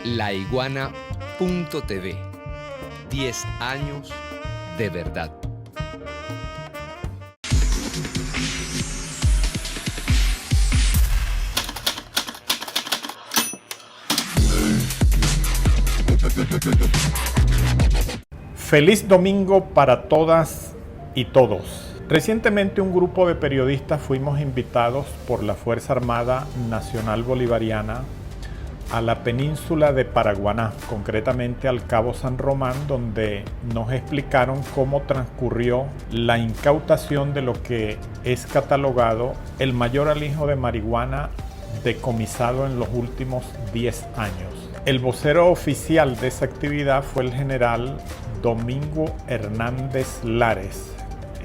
laiguana.tv. 10 años de verdad. Feliz domingo para todas y todos. Recientemente un grupo de periodistas fuimos invitados por la Fuerza Armada Nacional Bolivariana a la península de Paraguaná, concretamente al Cabo San Román, donde nos explicaron cómo transcurrió la incautación de lo que es catalogado el mayor alijo de marihuana decomisado en los últimos 10 años. El vocero oficial de esa actividad fue el general Domingo Hernández Lares,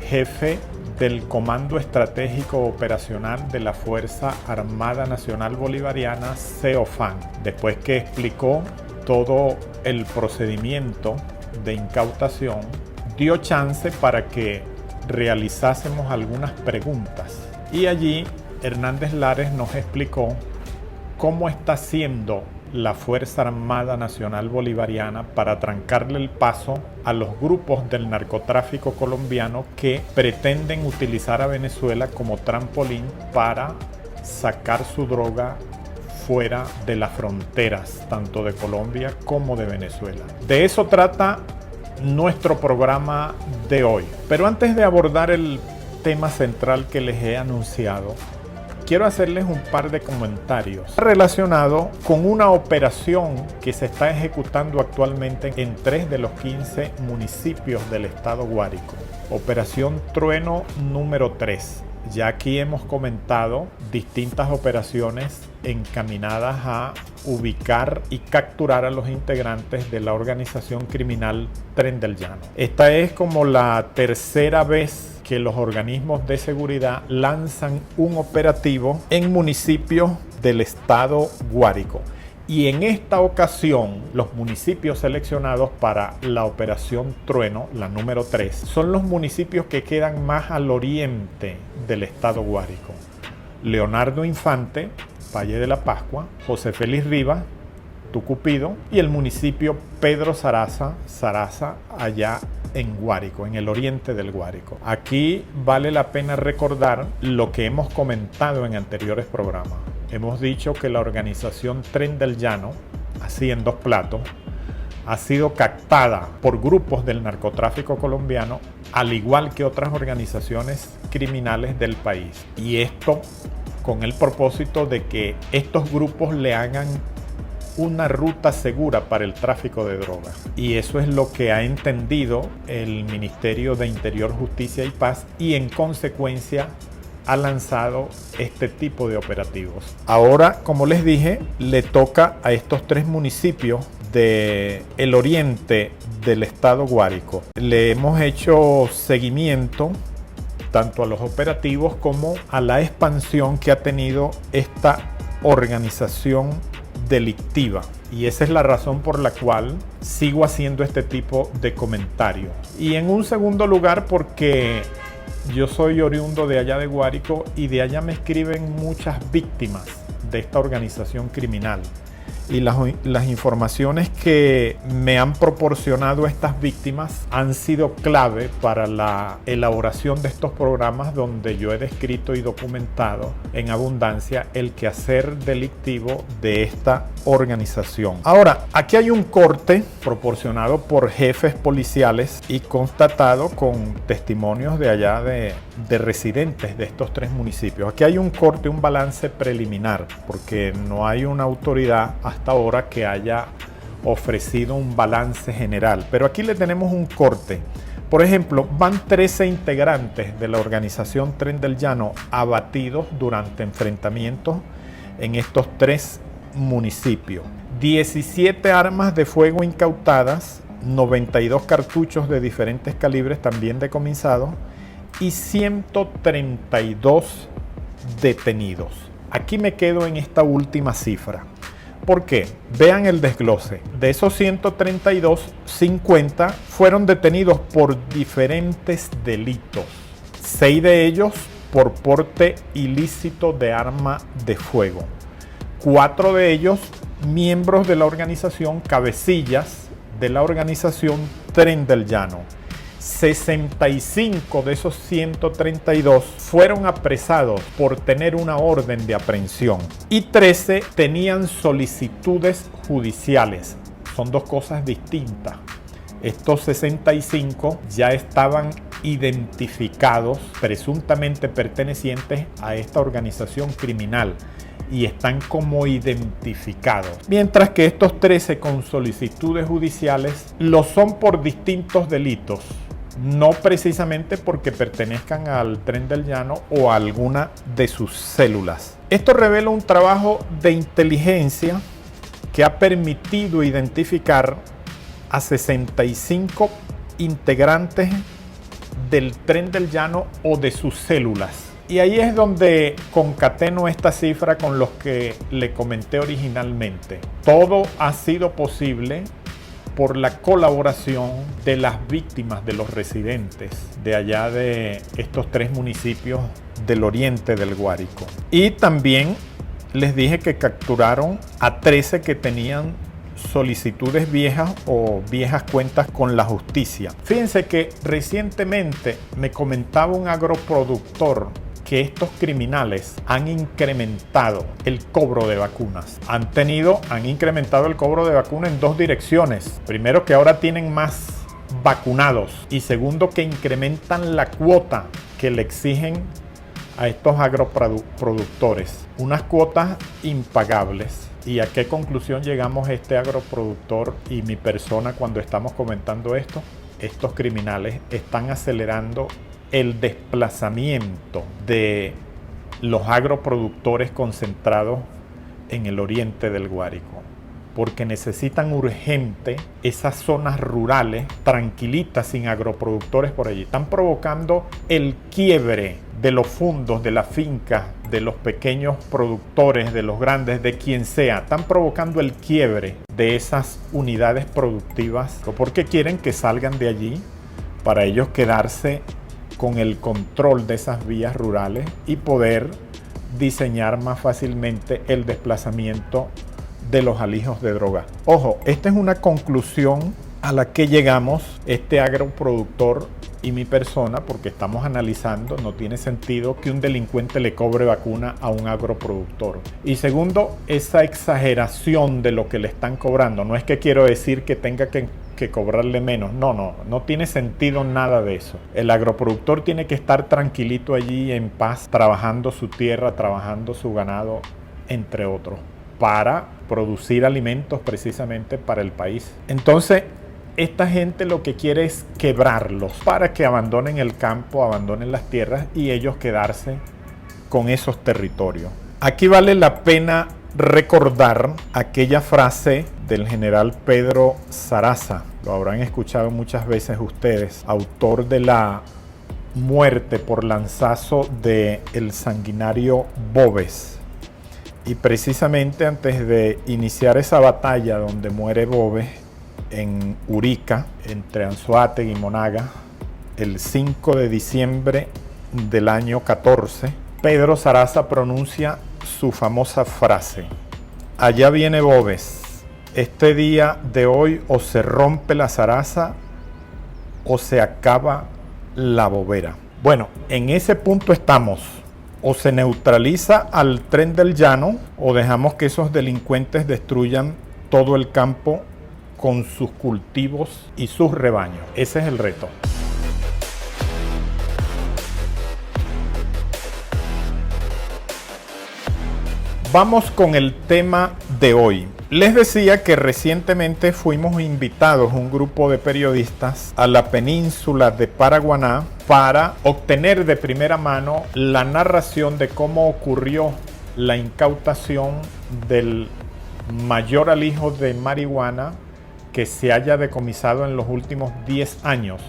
jefe del Comando Estratégico Operacional de la Fuerza Armada Nacional Bolivariana, CEOFAN. Después que explicó todo el procedimiento de incautación, dio chance para que realizásemos algunas preguntas. Y allí Hernández Lares nos explicó cómo está haciendo la Fuerza Armada Nacional Bolivariana para trancarle el paso a los grupos del narcotráfico colombiano que pretenden utilizar a Venezuela como trampolín para sacar su droga fuera de las fronteras, tanto de Colombia como de Venezuela. De eso trata nuestro programa de hoy. Pero antes de abordar el tema central que les he anunciado, quiero hacerles un par de comentarios relacionados con una operación que se está ejecutando actualmente en 3 de los 15 municipios del estado Guárico. Operación Trueno número 3. Ya aquí hemos comentado distintas operaciones encaminadas a ubicar y capturar a los integrantes de la organización criminal Tren del Llano. Esta es como la tercera vez que los organismos de seguridad lanzan un operativo en municipios del estado Guárico. Y en esta ocasión, los municipios seleccionados para la operación Trueno, la número 3, son los municipios que quedan más al oriente del estado Guárico. Leonardo Infante, Valle de la Pascua, José Félix Rivas, Tucupido, y el municipio Pedro Saraza, allá en Guárico, en el oriente del Guárico. Aquí vale la pena recordar lo que hemos comentado en anteriores programas. Hemos dicho que la organización Tren del Llano, así en 2 platos, ha sido captada por grupos del narcotráfico colombiano, al igual que otras organizaciones criminales del país. Y esto con el propósito de que estos grupos le hagan una ruta segura para el tráfico de drogas. Y eso es lo que ha entendido el Ministerio de Interior, Justicia y Paz, y en consecuencia ha lanzado este tipo de operativos. Ahora, como les dije, le toca a estos 3 municipios del oriente del estado Guárico. Le hemos hecho seguimiento tanto a los operativos como a la expansión que ha tenido esta organización delictiva, y esa es la razón por la cual sigo haciendo este tipo de comentarios. Y en un segundo lugar, porque yo soy oriundo de allá de Guárico y de allá me escriben muchas víctimas de esta organización criminal. Y las informaciones que me han proporcionado estas víctimas han sido clave para la elaboración de estos programas, donde yo he descrito y documentado en abundancia el quehacer delictivo de esta organización. Ahora, aquí hay un corte proporcionado por jefes policiales y constatado con testimonios de allá de residentes de estos 3 municipios. Aquí hay un corte, un balance preliminar, porque no hay una autoridad hasta ahora que haya ofrecido un balance general, pero aquí le tenemos un corte. Por ejemplo, van 13 integrantes de la organización Tren del Llano abatidos durante enfrentamientos en estos 3 municipios. 17 armas de fuego incautadas, 92 cartuchos de diferentes calibres también decomisados y 132 detenidos. Aquí me quedo en esta última cifra. ¿Por qué? Vean el desglose. De esos 132, 50 fueron detenidos por diferentes delitos. 6 de ellos por porte ilícito de arma de fuego. 4 de ellos miembros de la organización, cabecillas de la organización Tren del Llano. 65 de esos 132 fueron apresados por tener una orden de aprehensión y 13 tenían solicitudes judiciales. Son dos cosas distintas. Estos 65 ya estaban identificados, presuntamente pertenecientes a esta organización criminal, y están como identificados. Mientras que estos 13 con solicitudes judiciales lo son por distintos delitos, no precisamente porque pertenezcan al Tren del Llano o a alguna de sus células. Esto revela un trabajo de inteligencia que ha permitido identificar a 65 integrantes del Tren del Llano o de sus células. Y ahí es donde concateno esta cifra con los que le comenté originalmente. Todo ha sido posible por la colaboración de las víctimas, de los residentes de allá de estos 3 municipios del oriente del Guárico. Y también les dije que capturaron a 13 que tenían solicitudes viejas o viejas cuentas con la justicia. Fíjense que recientemente me comentaba un agroproductor que estos criminales han incrementado el cobro de vacunas. Han incrementado el cobro de vacunas en 2 direcciones. Primero, que ahora tienen más vacunados, y segundo, que incrementan la cuota que le exigen a estos agroproductores. Unas cuotas impagables. ¿Y a qué conclusión llegamos este agroproductor y mi persona cuando estamos comentando esto? Estos criminales están acelerando el desplazamiento de los agroproductores concentrados en el oriente del Guárico, porque necesitan urgente esas zonas rurales tranquilitas sin agroproductores por allí. Están provocando el quiebre de los fundos, de las fincas, de los pequeños productores, de los grandes, de quien sea. Están provocando el quiebre de esas unidades productivas porque quieren que salgan de allí para ellos quedarse con el control de esas vías rurales y poder diseñar más fácilmente el desplazamiento de los alijos de droga. Ojo, esta es una conclusión a la que llegamos este agroproductor y mi persona, porque estamos analizando, no tiene sentido que un delincuente le cobre vacuna a un agroproductor. Y segundo, esa exageración de lo que le están cobrando. No es que quiero decir que tenga que cobrarle menos. No tiene sentido nada de eso. El agroproductor tiene que estar tranquilito allí en paz, trabajando su tierra, trabajando su ganado, entre otros, para producir alimentos precisamente para el país. Entonces, esta gente lo que quiere es quebrarlos para que abandonen el campo, abandonen las tierras y ellos quedarse con esos territorios. Aquí vale la pena recordar aquella frase del general Pedro Zaraza. Lo habrán escuchado muchas veces ustedes, autor de la muerte por lanzazo de el sanguinario Boves. Y precisamente antes de iniciar esa batalla donde muere Boves en Urica, entre Anzoátegui y Monaga, el 5 de diciembre del año 14, Pedro Zaraza pronuncia su famosa frase: allá viene Boves, este día de hoy o se rompe la zaraza o se acaba la bobera. Bueno, en ese punto estamos. O se neutraliza al Tren del Llano o dejamos que esos delincuentes destruyan todo el campo con sus cultivos y sus rebaños. Ese es el reto. Vamos con el tema de hoy. Les decía que recientemente fuimos invitados un grupo de periodistas a la península de Paraguaná para obtener de primera mano la narración de cómo ocurrió la incautación del mayor alijo de marihuana que se haya decomisado en los últimos 10 años,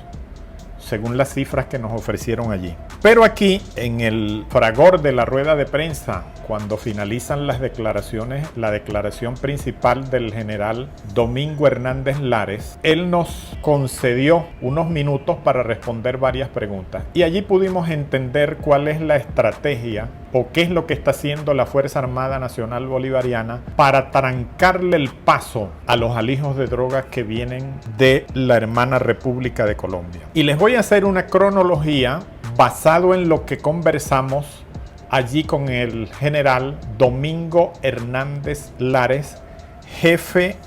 según las cifras que nos ofrecieron allí. Pero aquí, en el fragor de la rueda de prensa, cuando finalizan las declaraciones, la declaración principal del general Domingo Hernández Lares, él nos concedió unos minutos para responder varias preguntas. Y allí pudimos entender cuál es la estrategia o qué es lo que está haciendo la Fuerza Armada Nacional Bolivariana para trancarle el paso a los alijos de drogas que vienen de la hermana República de Colombia. Y les voy a hacer una cronología basado en lo que conversamos allí con el general Domingo Hernández Lares, jefe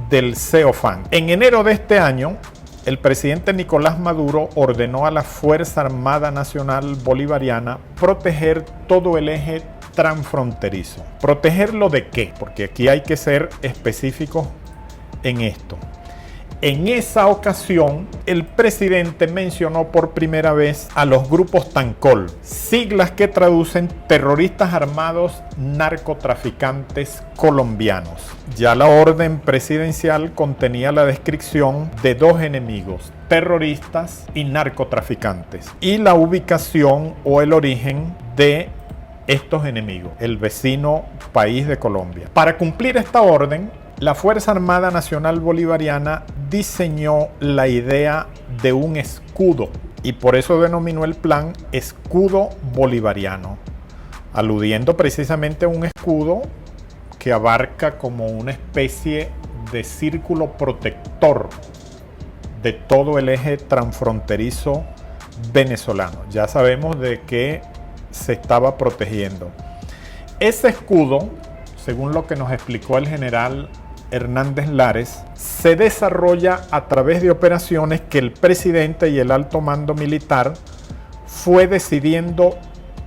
del CEOFAN. En enero de este año, el presidente Nicolás Maduro ordenó a la Fuerza Armada Nacional Bolivariana proteger todo el eje transfronterizo. ¿Protegerlo de qué? Porque aquí hay que ser específicos en esto. En esa ocasión, el presidente mencionó por primera vez a los grupos TANCOL, siglas que traducen terroristas armados narcotraficantes colombianos. Ya la orden presidencial contenía la descripción de dos enemigos, terroristas y narcotraficantes, y la ubicación o el origen de estos enemigos, el vecino país de Colombia. Para cumplir esta orden, la Fuerza Armada Nacional Bolivariana diseñó la idea de un escudo y por eso denominó el plan Escudo Bolivariano, aludiendo precisamente a un escudo que abarca como una especie de círculo protector de todo el eje transfronterizo venezolano. Ya sabemos de qué se estaba protegiendo. Ese escudo, según lo que nos explicó el general Hernández Lares, se desarrolla a través de operaciones que el presidente y el alto mando militar fue decidiendo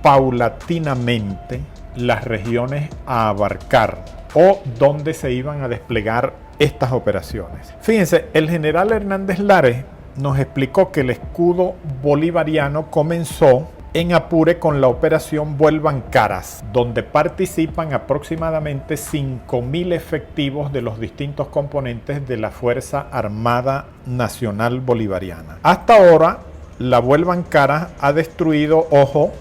paulatinamente las regiones a abarcar o donde se iban a desplegar estas operaciones. Fíjense, el general Hernández Lares nos explicó que el escudo bolivariano comenzó en Apure con la operación Vuelvan Caras, donde participan aproximadamente 5.000 efectivos de los distintos componentes de la Fuerza Armada Nacional Bolivariana. Hasta ahora, la Vuelvan Caras ha destruido, ojo,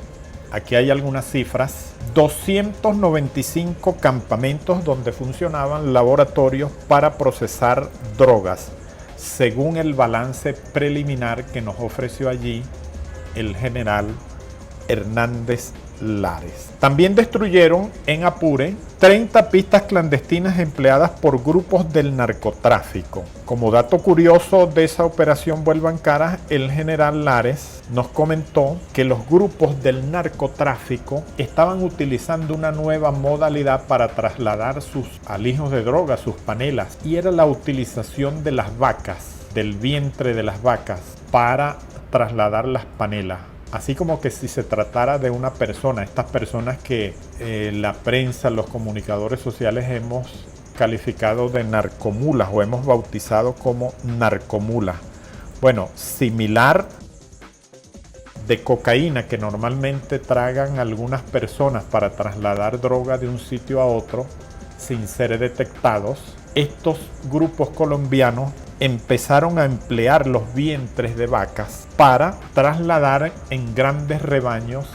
aquí hay algunas cifras, 295 campamentos donde funcionaban laboratorios para procesar drogas, según el balance preliminar que nos ofreció allí el general Hernández Lares. También destruyeron en Apure 30 pistas clandestinas empleadas por grupos del narcotráfico. Como dato curioso de esa operación Vuelvan Caras, el general Lares nos comentó que los grupos del narcotráfico estaban utilizando una nueva modalidad para trasladar sus alijos de droga, sus panelas, y era la utilización de las vacas, del vientre de las vacas, para trasladar las panelas. Así como que si se tratara de una persona, estas personas que la prensa, los comunicadores sociales hemos calificado de narcomulas o hemos bautizado como narcomulas. Bueno, similar de cocaína que normalmente tragan algunas personas para trasladar droga de un sitio a otro sin ser detectados, estos grupos colombianos empezaron a emplear los vientres de vacas para trasladar en grandes rebaños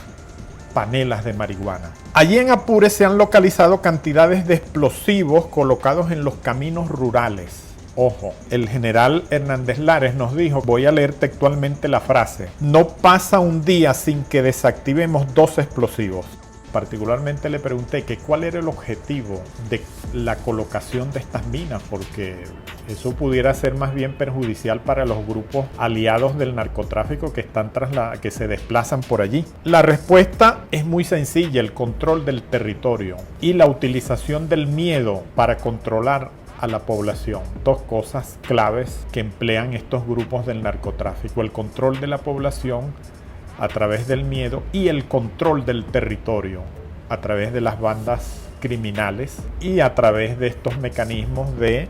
panelas de marihuana. Allí en Apure se han localizado cantidades de explosivos colocados en los caminos rurales. Ojo, el general Hernández Lares nos dijo, voy a leer textualmente la frase: no pasa un día sin que desactivemos 2 explosivos. Particularmente le pregunté que cuál era el objetivo de la colocación de estas minas, porque eso pudiera ser más bien perjudicial para los grupos aliados del narcotráfico que se desplazan por allí. La respuesta es muy sencilla: el control del territorio y la utilización del miedo para controlar a la población. 2 cosas claves que emplean estos grupos del narcotráfico: el control de la población a través del miedo y el control del territorio a través de las bandas criminales y a través de estos mecanismos de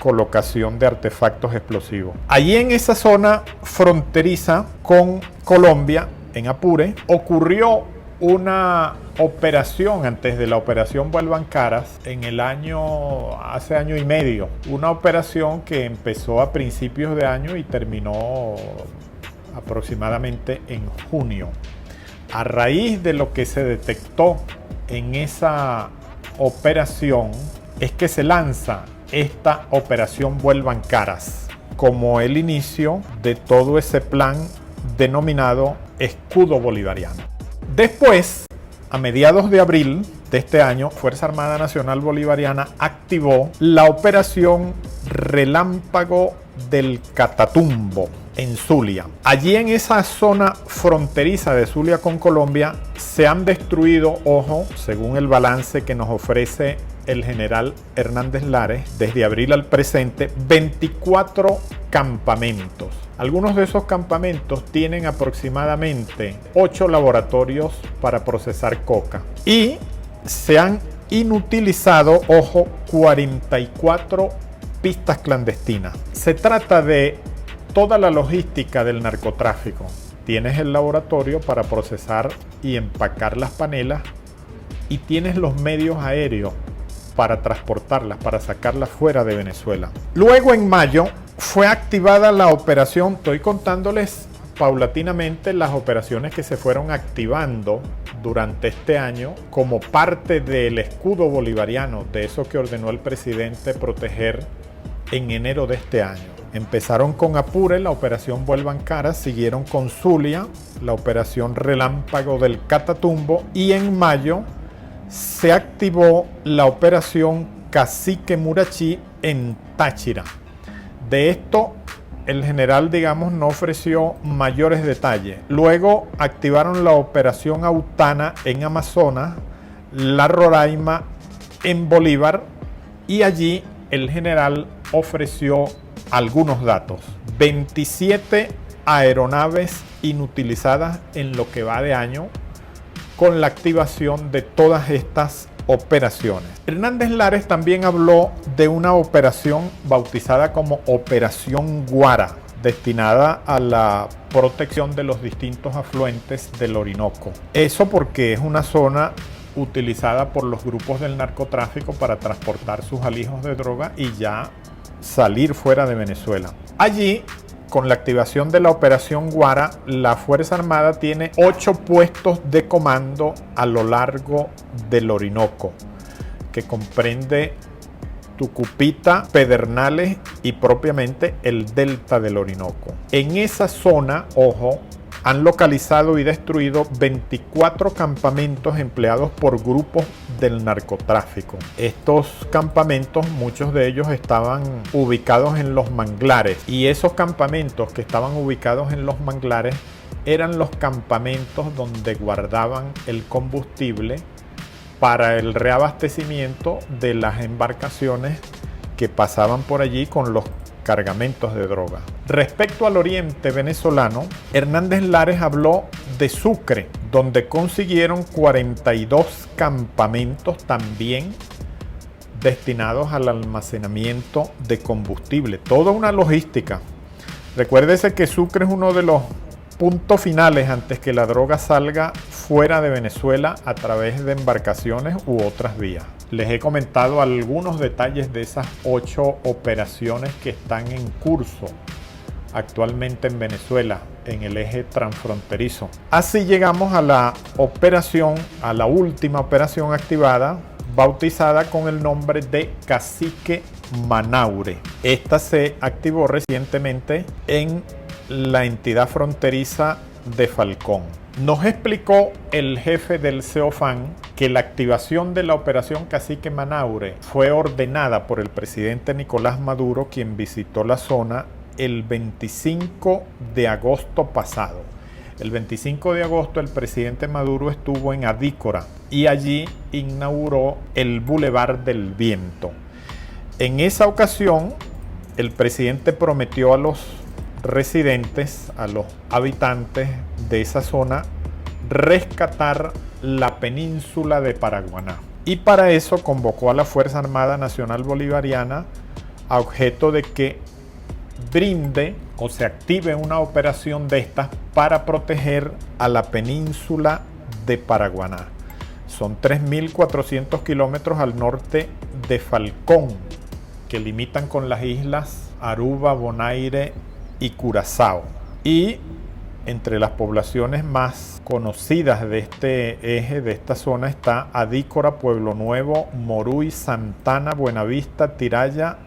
colocación de artefactos explosivos. Allí en esa zona fronteriza con Colombia, en Apure, ocurrió una operación antes de la operación Vuelvan Caras hace año y medio. Una operación que empezó a principios de año y terminó aproximadamente en junio. A raíz de lo que se detectó en esa operación es que se lanza esta operación Vuelvan Caras como el inicio de todo ese plan denominado Escudo Bolivariano. Después, a mediados de abril de este año, Fuerza Armada Nacional Bolivariana activó la operación Relámpago del Catatumbo en Zulia. Allí en esa zona fronteriza de Zulia con Colombia se han destruido, ojo, según el balance que nos ofrece el general Hernández Lares, desde abril al presente, 24 campamentos. Algunos de esos campamentos tienen aproximadamente 8 laboratorios para procesar coca. Y se han inutilizado, ojo, 44 pistas clandestinas. Se trata de toda la logística del narcotráfico. Tienes el laboratorio para procesar y empacar las panelas y tienes los medios aéreos para transportarlas, para sacarlas fuera de Venezuela. Luego en mayo fue activada la operación, estoy contándoles paulatinamente las operaciones que se fueron activando durante este año como parte del escudo bolivariano, de eso que ordenó el presidente proteger en enero de este año. Empezaron con Apure, la operación Vuelvan Caras, siguieron con Zulia, la operación Relámpago del Catatumbo, y en mayo se activó la operación Cacique Murachí en Táchira. De esto el general, digamos, no ofreció mayores detalles. Luego activaron la operación Autana en Amazonas, la Roraima en Bolívar, y allí el general ofreció algunos datos. 27 aeronaves inutilizadas en lo que va de año con la activación de todas estas operaciones. Hernández Lares también habló de una operación bautizada como Operación Guara, destinada a la protección de los distintos afluentes del Orinoco. Eso porque es una zona utilizada por los grupos del narcotráfico para transportar sus alijos de droga y ya salir fuera de Venezuela. Allí, con la activación de la Operación Guara, la Fuerza Armada tiene 8 puestos de comando a lo largo del Orinoco, que comprende Tucupita, Pedernales y propiamente el delta del Orinoco. En esa zona, ojo, han localizado y destruido 24 campamentos empleados por grupos del narcotráfico. Estos campamentos, muchos de ellos estaban ubicados en los manglares, y esos campamentos que estaban ubicados en los manglares eran los campamentos donde guardaban el combustible para el reabastecimiento de las embarcaciones que pasaban por allí con los cargamentos de droga. Respecto al oriente venezolano, Hernández Lares habló de Sucre, donde consiguieron 42 campamentos también destinados al almacenamiento de combustible. Toda una logística. Recuérdese que Sucre es uno de los puntos finales antes que la droga salga fuera de Venezuela a través de embarcaciones u otras vías. Les he comentado algunos detalles de esas 8 operaciones que están en curso actualmente en Venezuela, en el eje transfronterizo. Así llegamos a la última operación activada, bautizada con el nombre de Cacique Manaure. Esta se activó recientemente en la entidad fronteriza de Falcón. Nos explicó el jefe del CEOFAN que la activación de la operación Cacique Manaure fue ordenada por el presidente Nicolás Maduro, quien visitó la zona el 25 de agosto pasado. El 25 de agosto el presidente Maduro estuvo en Adícora y allí inauguró el Boulevard del Viento. En esa ocasión, el presidente prometió a los residentes, a los habitantes de esa zona, rescatar la península de Paraguaná. Y para eso convocó a la Fuerza Armada Nacional Bolivariana a objeto de que brinde o se active una operación de estas para proteger a la península de Paraguaná. Son 3.400 kilómetros al norte de Falcón, que limitan con las islas Aruba, Bonaire y Curazao. Y Entre las poblaciones más conocidas de este eje, de esta zona, está Adícora, Pueblo Nuevo, Moruy, Santana, Buenavista, Tiraya,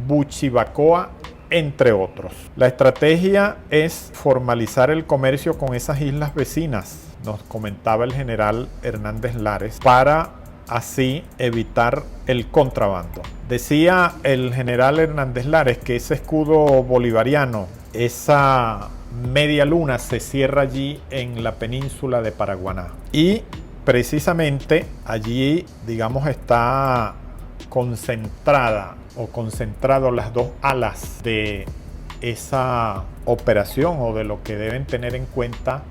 Buchibacoa, entre otros. La estrategia es formalizar el comercio con esas islas vecinas, nos comentaba el general Hernández Lares, para así evitar el contrabando. Decía el general Hernández Lares que ese escudo bolivariano, esa media luna, se cierra allí en la península de Paraguaná. Y precisamente allí, digamos, está concentrada o concentrado las dos alas de esa operación, o de lo que deben tener en cuenta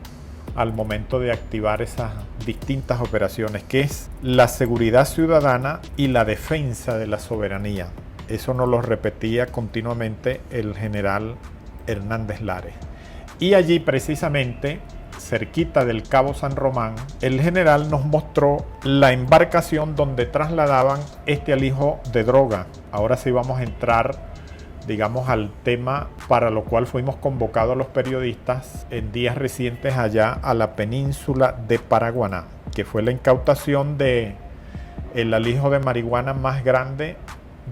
al momento de activar esas distintas operaciones, que es la seguridad ciudadana y la defensa de la soberanía. Eso nos lo repetía continuamente el general Hernández Lares. Y allí precisamente, cerquita del Cabo San Román, el general nos mostró la embarcación donde trasladaban este alijo de droga. Ahora sí vamos a entrar, digamos, al tema para lo cual fuimos convocados los periodistas en días recientes allá a la península de Paraguaná, que fue la incautación de el alijo de marihuana más grande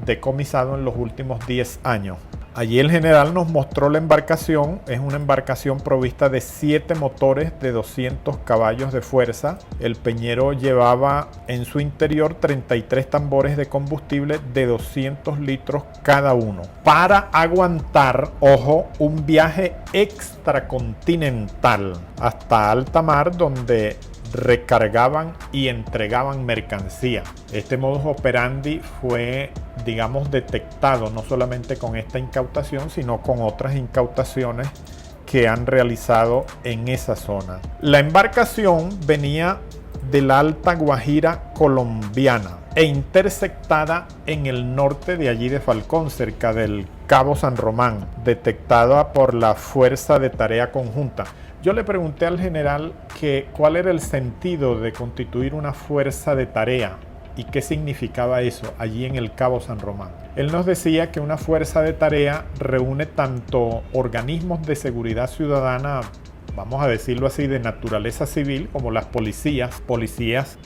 decomisado en los últimos 10 años. Allí el general nos mostró la embarcación. Es una embarcación provista de 7 motores de 200 caballos de fuerza. El peñero llevaba en su interior 33 tambores de combustible de 200 litros cada uno, para aguantar, ojo, un viaje extracontinental hasta alta mar, donde recargaban y entregaban mercancía. Este modus operandi fue, digamos, detectado no solamente con esta incautación, sino con otras incautaciones que han realizado en esa zona. La embarcación venía de la Alta Guajira colombiana e interceptada en el norte de allí de Falcón, cerca del Cabo San Román, detectada por la Fuerza de Tarea Conjunta. Yo le pregunté al general que cuál era el sentido de constituir una fuerza de tarea y qué significaba eso allí en el Cabo San Román. Él nos decía que una fuerza de tarea reúne tanto organismos de seguridad ciudadana, vamos a decirlo así, de naturaleza civil, como las policías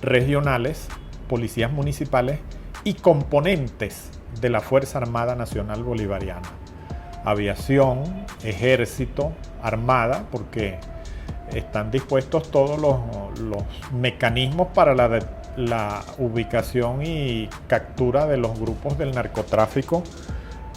regionales, policías municipales y componentes de la Fuerza Armada Nacional Bolivariana. Aviación, ejército, armada, porque están dispuestos todos los mecanismos para la ubicación y captura de los grupos del narcotráfico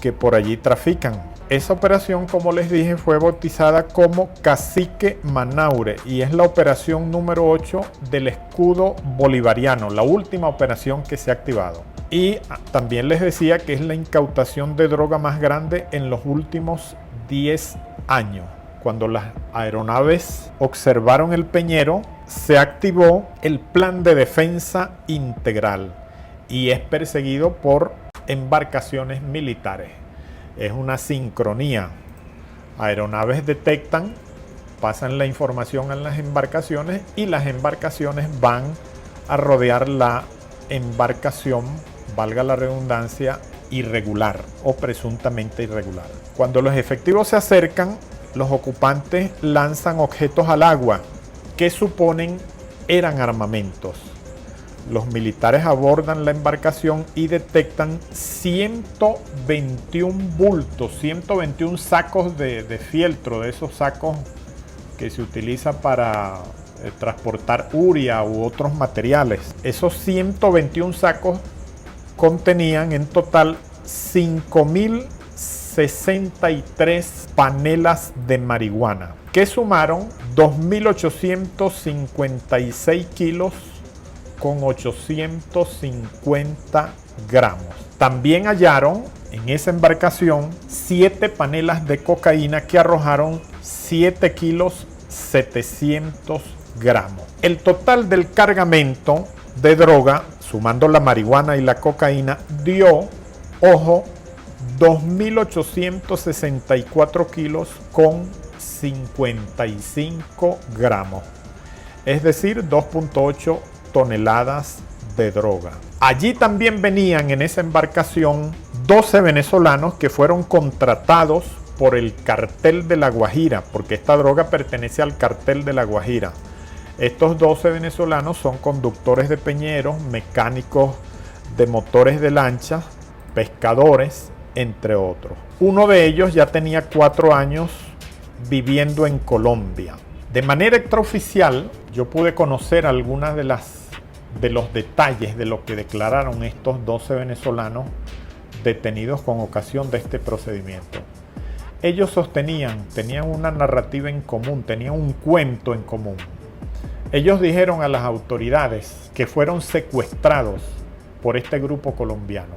que por allí trafican. Esa operación, como les dije, fue bautizada como Cacique Manaure y es la operación número 8 del escudo bolivariano, la última operación que se ha activado. Y también les decía que es la incautación de droga más grande en los últimos 10 años. Cuando las aeronaves observaron el peñero, se activó el plan de defensa integral y es perseguido por embarcaciones militares. Es una sincronía. Aeronaves detectan, pasan la información a las embarcaciones y las embarcaciones van a rodear la embarcación, valga la redundancia, irregular o presuntamente irregular. Cuando los efectivos se acercan, los ocupantes lanzan objetos al agua que suponen eran armamentos. Los militares abordan la embarcación y detectan 121 bultos, 121 sacos de fieltro, de esos sacos que se utilizan para transportar urea u otros materiales. Esos 121 sacos contenían en total 5.063 panelas de marihuana, que sumaron 2.856 kilos con 850 gramos. También hallaron en esa embarcación 7 panelas de cocaína que arrojaron 7 kilos 700 gramos. El total del cargamento de droga, sumando la marihuana y la cocaína, dio, ojo, 2.864 kilos con 55 gramos. Es decir, 2.8 toneladas de droga. Allí también venían en esa embarcación 12 venezolanos que fueron contratados por el cartel de La Guajira, porque esta droga pertenece al cartel de La Guajira. Estos 12 venezolanos son conductores de peñeros, mecánicos de motores de lancha, pescadores, entre otros. Uno de ellos ya tenía 4 años viviendo en Colombia. De manera extraoficial, yo pude conocer algunas de los detalles de lo que declararon estos 12 venezolanos detenidos con ocasión de este procedimiento. Ellos tenían una narrativa en común, tenían un cuento en común. Ellos dijeron a las autoridades que fueron secuestrados por este grupo colombiano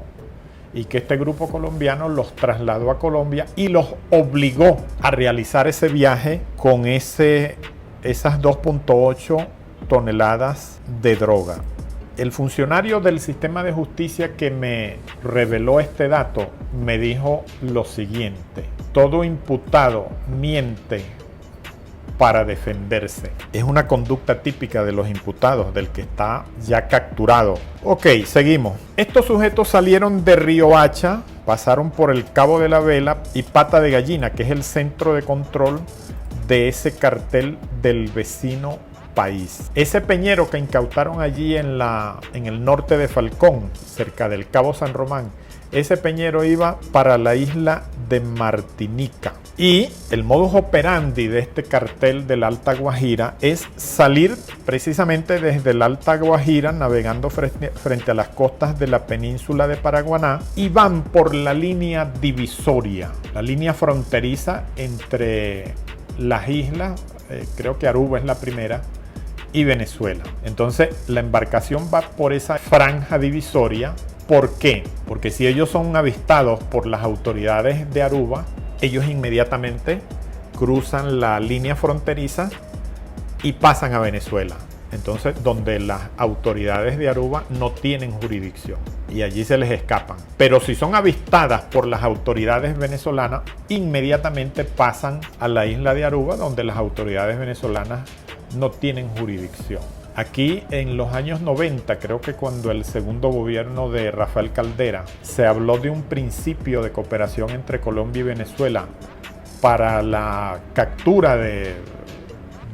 y que este grupo colombiano los trasladó a Colombia y los obligó a realizar ese viaje con esas 2.8 toneladas de droga. El funcionario del sistema de justicia que me reveló este dato me dijo lo siguiente: todo imputado miente para defenderse. Es una conducta típica de los imputados, del que está ya capturado. Ok, seguimos. Estos sujetos salieron de Riohacha, pasaron por el Cabo de la Vela y Pata de Gallina, que es el centro de control de ese cartel del vecino país. Ese peñero que incautaron allí en el norte de Falcón, cerca del Cabo San Román, ese peñero iba para la isla de Martinica. Y el modus operandi de este cartel del Alta Guajira es salir precisamente desde el Alta Guajira, navegando frente a las costas de la península de Paraguaná, y van por la línea divisoria, la línea fronteriza entre las islas, creo que Aruba es la primera, y Venezuela. Entonces la embarcación va por esa franja divisoria. ¿Por qué? Porque si ellos son avistados por las autoridades de Aruba, ellos inmediatamente cruzan la línea fronteriza y pasan a Venezuela. Entonces, donde las autoridades de Aruba no tienen jurisdicción y allí se les escapan. Pero si son avistadas por las autoridades venezolanas, inmediatamente pasan a la isla de Aruba, donde las autoridades venezolanas no tienen jurisdicción. Aquí en los años 90, creo que cuando el segundo gobierno de Rafael Caldera, se habló de un principio de cooperación entre Colombia y Venezuela para la captura de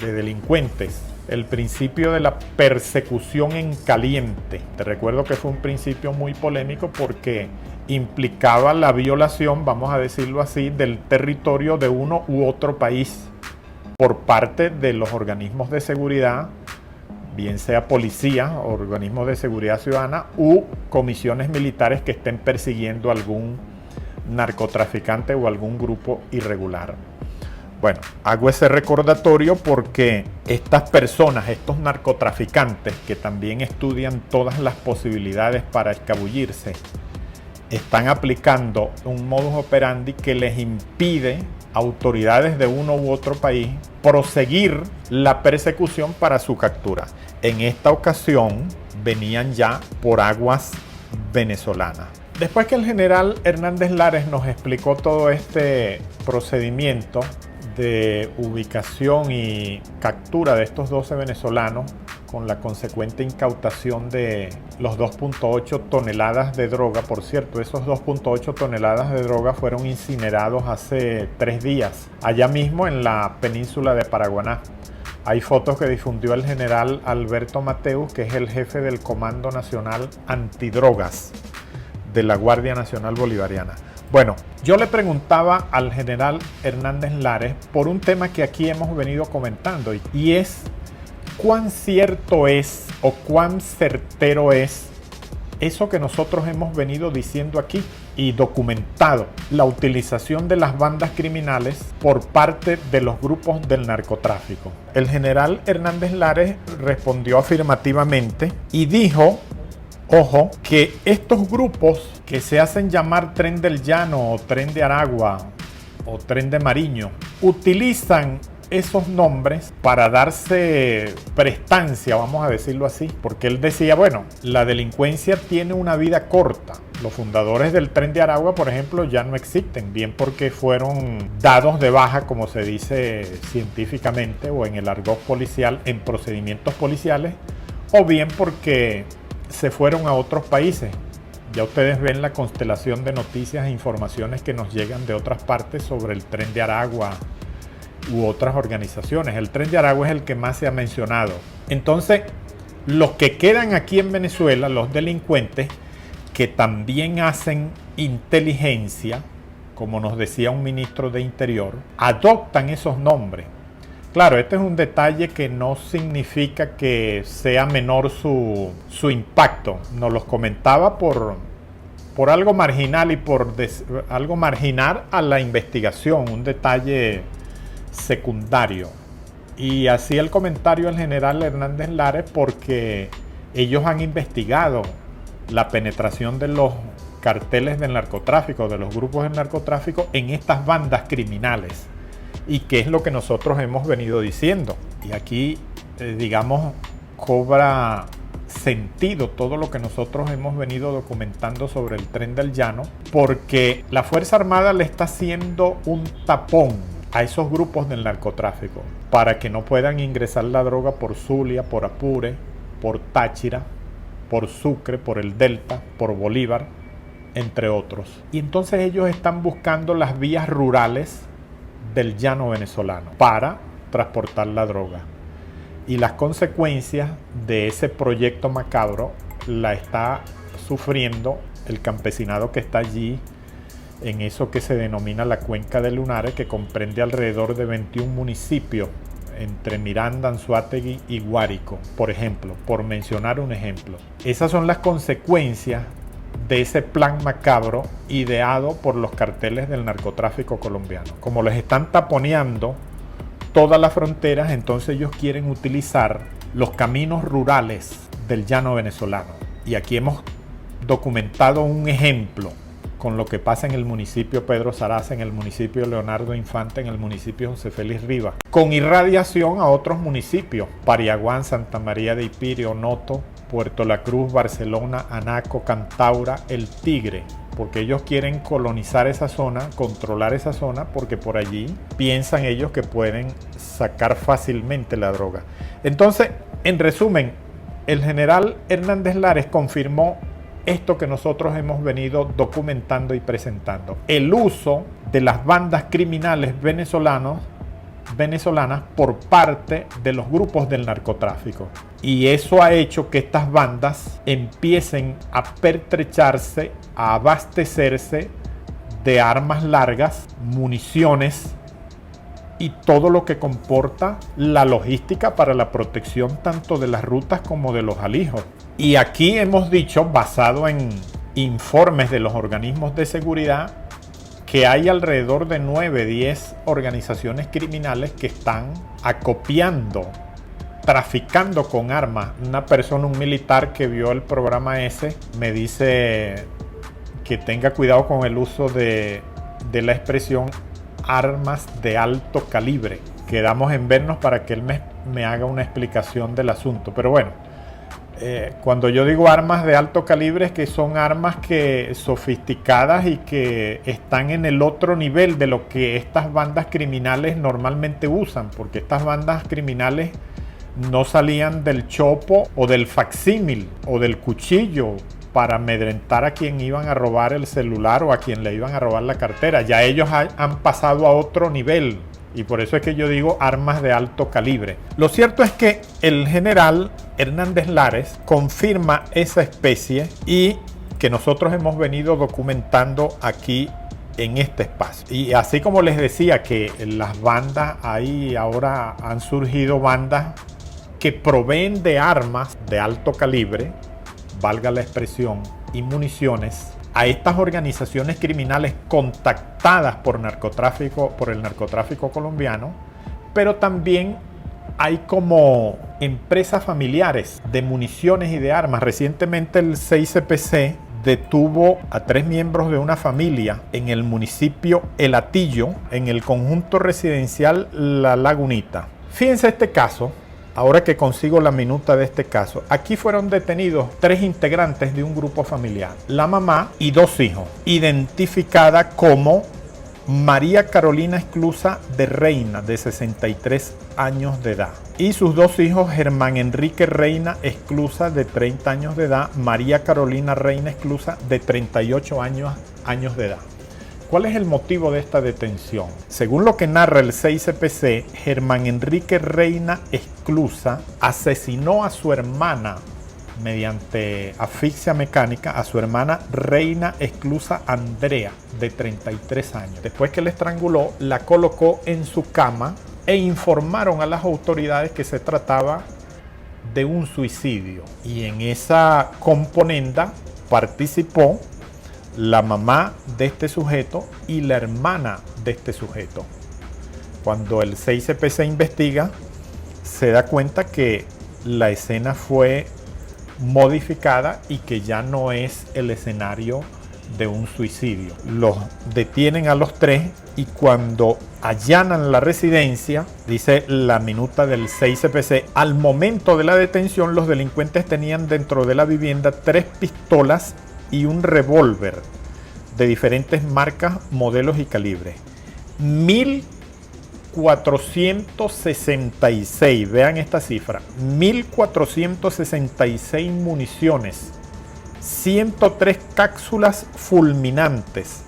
delincuentes. El principio de la persecución en caliente. Te recuerdo que fue un principio muy polémico porque implicaba la violación, vamos a decirlo así, del territorio de uno u otro país por parte de los organismos de seguridad, bien sea policía, organismos de seguridad ciudadana u comisiones militares que estén persiguiendo a algún narcotraficante o algún grupo irregular. Bueno, hago ese recordatorio porque estas personas, estos narcotraficantes que también estudian todas las posibilidades para escabullirse, están aplicando un modus operandi que les impide a autoridades de uno u otro país proseguir la persecución para su captura. En esta ocasión venían ya por aguas venezolanas. Después que el general Hernández Lares nos explicó todo este procedimiento de ubicación y captura de estos 12 venezolanos, con la consecuente incautación de los 2.8 toneladas de droga. Por cierto, esos 2.8 toneladas de droga fueron incinerados hace 3 días, allá mismo en la península de Paraguaná. Hay fotos que difundió el general Alberto Mateus, que es el jefe del Comando Nacional Antidrogas de la Guardia Nacional Bolivariana. Bueno, yo le preguntaba al general Hernández Lares por un tema que aquí hemos venido comentando, y es cuán cierto es o cuán certero es eso que nosotros hemos venido diciendo aquí y documentado: la utilización de las bandas criminales por parte de los grupos del narcotráfico. El general Hernández Lares respondió afirmativamente y dijo, ojo, que estos grupos que se hacen llamar Tren del Llano o Tren de Aragua o Tren de Mariño utilizan esos nombres para darse prestancia, vamos a decirlo así, porque él decía, bueno, la delincuencia tiene una vida corta. Los fundadores del Tren de Aragua, por ejemplo, ya no existen, bien porque fueron dados de baja, como se dice científicamente o en el argot policial, en procedimientos policiales, o bien porque se fueron a otros países Ya ustedes ven la constelación de noticias e informaciones que nos llegan de otras partes sobre el Tren de Aragua u otras organizaciones. El Tren de Aragua es el que más se ha mencionado. Entonces, los que quedan aquí en Venezuela, los delincuentes, que también hacen inteligencia, como nos decía un ministro de Interior, adoptan esos nombres. Claro, este es un detalle que no significa que sea menor su impacto. Nos los comentaba por algo marginal y por algo marginal a la investigación, un detalle secundario. Y así el comentario al general Hernández Lares, porque ellos han investigado la penetración de los carteles del narcotráfico, de los grupos del narcotráfico en estas bandas criminales. Y qué es lo que nosotros hemos venido diciendo. Y aquí, digamos, cobra sentido todo lo que nosotros hemos venido documentando sobre el Tren del Llano, porque la Fuerza Armada le está haciendo un tapón a esos grupos del narcotráfico para que no puedan ingresar la droga por Zulia, por Apure, por Táchira, por Sucre, por el Delta, por Bolívar, entre otros. Y entonces ellos están buscando las vías rurales del llano venezolano para transportar la droga. Y las consecuencias de ese proyecto macabro la está sufriendo el campesinado que está allí en eso que se denomina la Cuenca de Lunares, que comprende alrededor de 21 municipios entre Miranda, Anzoátegui y Guárico, por ejemplo, por mencionar un ejemplo. Esas son las consecuencias de ese plan macabro ideado por los carteles del narcotráfico colombiano. Como les están taponeando todas las fronteras, entonces ellos quieren utilizar los caminos rurales del llano venezolano. Y aquí hemos documentado un ejemplo con lo que pasa en el municipio Pedro Saraza, en el municipio Leonardo Infante, en el municipio José Félix Rivas, con irradiación a otros municipios: Pariaguán, Santa María de Ipirio, Noto, Puerto La Cruz, Barcelona, Anaco, Cantaura, El Tigre, porque ellos quieren colonizar esa zona, controlar esa zona, porque por allí piensan ellos que pueden sacar fácilmente la droga. Entonces, en resumen, el general Hernández Lares confirmó esto que nosotros hemos venido documentando y presentando: el uso de las bandas criminales venezolanas por parte de los grupos del narcotráfico. Y eso ha hecho que estas bandas empiecen a pertrecharse, a abastecerse de armas largas, municiones y todo lo que comporta la logística para la protección tanto de las rutas como de los alijos. Y aquí hemos dicho, basado en informes de los organismos de seguridad, que hay alrededor de 9-10 organizaciones criminales que están acopiando, traficando con armas. Una persona, un militar que vio el programa ese, me dice que tenga cuidado con el uso de la expresión armas de alto calibre. Quedamos en vernos para que él me haga una explicación del asunto. Pero bueno, cuando yo digo armas de alto calibre, es que son armas sofisticadas y que están en el otro nivel de lo que estas bandas criminales normalmente usan, porque estas bandas criminales no salían del chopo o del facsímil o del cuchillo para amedrentar a quien iban a robar el celular o a quien le iban a robar la cartera. Ya ellos han pasado a otro nivel. Y por eso es que yo digo armas de alto calibre. Lo cierto es que el general Hernández Lares confirma esa especie y que nosotros hemos venido documentando aquí en este espacio. Y así como les decía que las bandas, ahí ahora han surgido bandas que proveen de armas de alto calibre, valga la expresión, y municiones a estas organizaciones criminales contactadas por el narcotráfico colombiano, pero también hay como empresas familiares de municiones y de armas. Recientemente el CICPC detuvo a 3 miembros de una familia en el municipio El Hatillo, en el conjunto residencial La Lagunita. Fíjense este caso. Ahora que consigo la minuta de este caso, aquí fueron detenidos 3 integrantes de un grupo familiar, la mamá y 2 hijos, identificada como María Carolina Esclusa de Reina, de 63 años de edad. Y sus dos hijos, Germán Enrique Reina Esclusa, de 30 años de edad, María Carolina Reina Esclusa, de 38 años de edad. ¿Cuál es el motivo de esta detención? Según lo que narra el 6CPC, Germán Enrique Reina Esclusa asesinó a su hermana mediante asfixia mecánica, a su hermana Reina Esclusa Andrea, de 33 años. Después que la estranguló, la colocó en su cama e informaron a las autoridades que se trataba de un suicidio. Y en esa componenda participó la mamá de este sujeto y la hermana de este sujeto. Cuando el 6CPC investiga, se da cuenta que la escena fue modificada y que ya no es el escenario de un suicidio. Los detienen a los tres y cuando allanan la residencia, dice la minuta del 6CPC, al momento de la detención los delincuentes tenían dentro de la vivienda 3 pistolas y un revólver de diferentes marcas, modelos y calibres. 1466, vean esta cifra, 1466 municiones, 103 cápsulas fulminantes,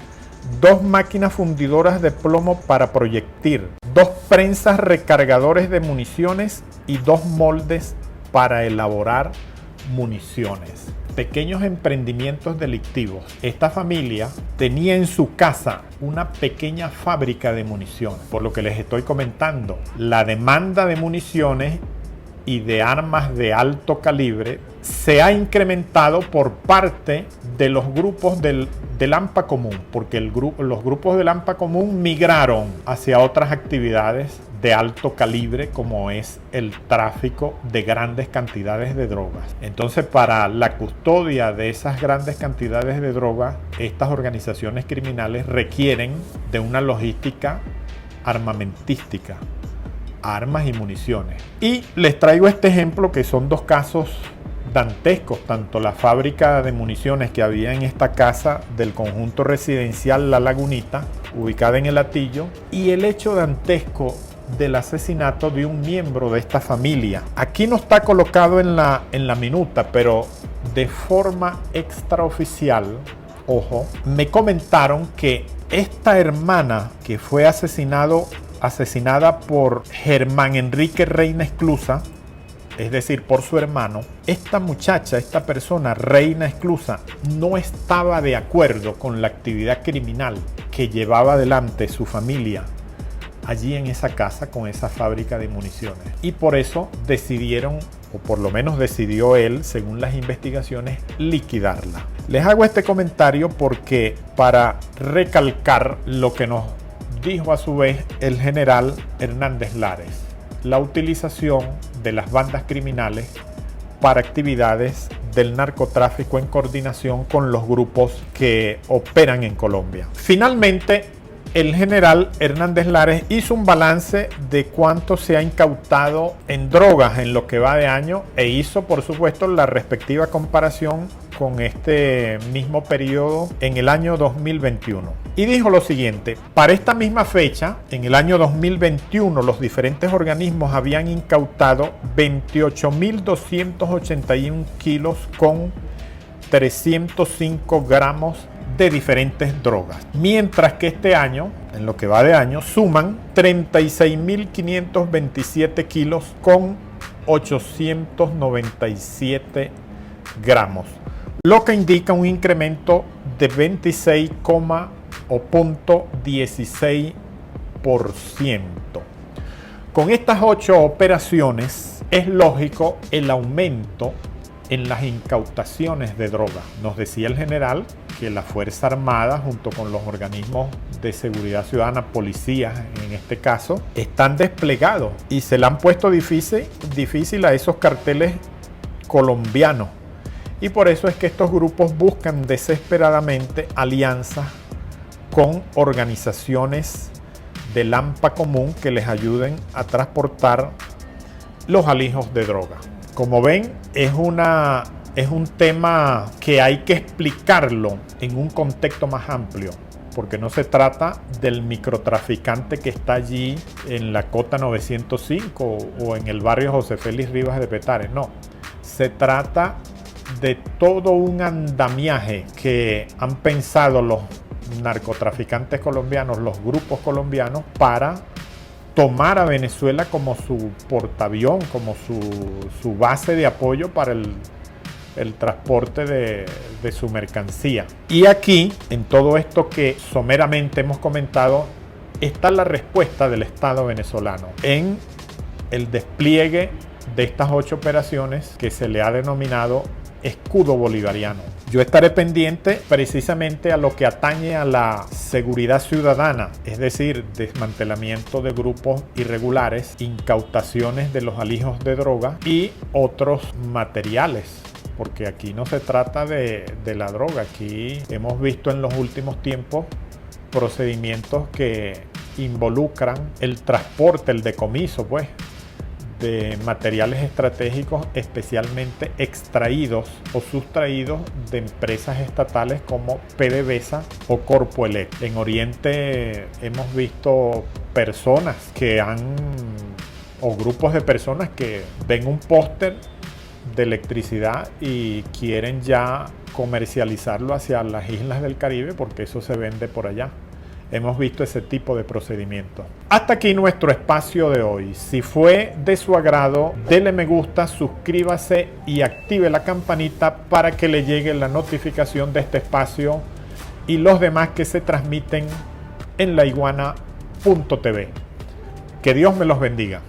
2 máquinas fundidoras de plomo para proyectil, 2 prensas recargadores de municiones y 2 moldes para elaborar municiones. Pequeños emprendimientos delictivos. Esta familia tenía en su casa una pequeña fábrica de municiones. Por lo que les estoy comentando, la demanda de municiones y de armas de alto calibre se ha incrementado por parte de los grupos del AMPA común, porque los grupos del AMPA común migraron hacia otras actividades de alto calibre, como es el tráfico de grandes cantidades de drogas. Entonces, para la custodia de esas grandes cantidades de drogas, estas organizaciones criminales requieren de una logística armamentística, armas y municiones. Y les traigo este ejemplo, que son 2 casos dantescos, tanto la fábrica de municiones que había en esta casa del conjunto residencial La Lagunita, ubicada en El Hatillo, y el hecho dantesco del asesinato de un miembro de esta familia. Aquí no está colocado en la minuta, pero de forma extraoficial, ojo, me comentaron que esta hermana que fue asesinada por Germán Enrique Reina Esclusa, es decir, por su hermano, esta muchacha, esta persona, Reina Esclusa, no estaba de acuerdo con la actividad criminal que llevaba adelante su familia allí en esa casa con esa fábrica de municiones. Y por eso decidieron, o por lo menos decidió él, según las investigaciones, liquidarla. Les hago este comentario porque para recalcar lo que nos dijo a su vez el general Hernández Lares: la utilización de las bandas criminales para actividades del narcotráfico en coordinación con los grupos que operan en Colombia. Finalmente, el general Hernández Lares hizo un balance de cuánto se ha incautado en drogas en lo que va de año e hizo, por supuesto, la respectiva comparación con este mismo periodo en el año 2021. Y dijo lo siguiente: para esta misma fecha, en el año 2021, los diferentes organismos habían incautado 28.281 kilos con 305 gramos de diferentes drogas, mientras que este año, en lo que va de año, suman 36.527 kilos con 897 gramos, lo que indica un incremento de 26,16%. Con estas 8 operaciones es lógico el aumento en las incautaciones de droga. Nos decía el general que la Fuerza Armada, junto con los organismos de seguridad ciudadana, policías en este caso, están desplegados y se le han puesto difícil a esos carteles colombianos. Y por eso es que estos grupos buscan desesperadamente alianzas con organizaciones del AMPA común que les ayuden a transportar los alijos de droga. Como ven, es un tema que hay que explicarlo en un contexto más amplio. porque no se trata del microtraficante que está allí en la Cota 905 o en el barrio José Félix Rivas de Petare, no. Se trata de todo un andamiaje que han pensado los narcotraficantes colombianos, los grupos colombianos, para tomar a Venezuela como su portaavión, como su base de apoyo para el transporte de su mercancía. Y aquí, en todo esto que someramente hemos comentado, está la respuesta del Estado venezolano en el despliegue de estas 8 operaciones que se le ha denominado escudo bolivariano. Yo estaré pendiente precisamente a lo que atañe a la seguridad ciudadana, es decir, desmantelamiento de grupos irregulares, incautaciones de los alijos de droga y otros materiales, porque aquí no se trata de la droga. Aquí hemos visto en los últimos tiempos procedimientos que involucran el transporte, el decomiso, pues, de materiales estratégicos especialmente extraídos o sustraídos de empresas estatales como PDVSA o Corpoelec. En Oriente hemos visto personas que o grupos de personas que ven un póster de electricidad y quieren ya comercializarlo hacia las islas del Caribe porque eso se vende por allá. Hemos visto ese tipo de procedimientos. Hasta aquí nuestro espacio de hoy. Si fue de su agrado, dele me gusta, suscríbase y active la campanita para que le llegue la notificación de este espacio y los demás que se transmiten en laiguana.tv. Que Dios me los bendiga.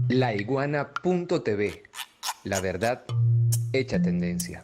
Laiguana.tv. La verdad hecha tendencia.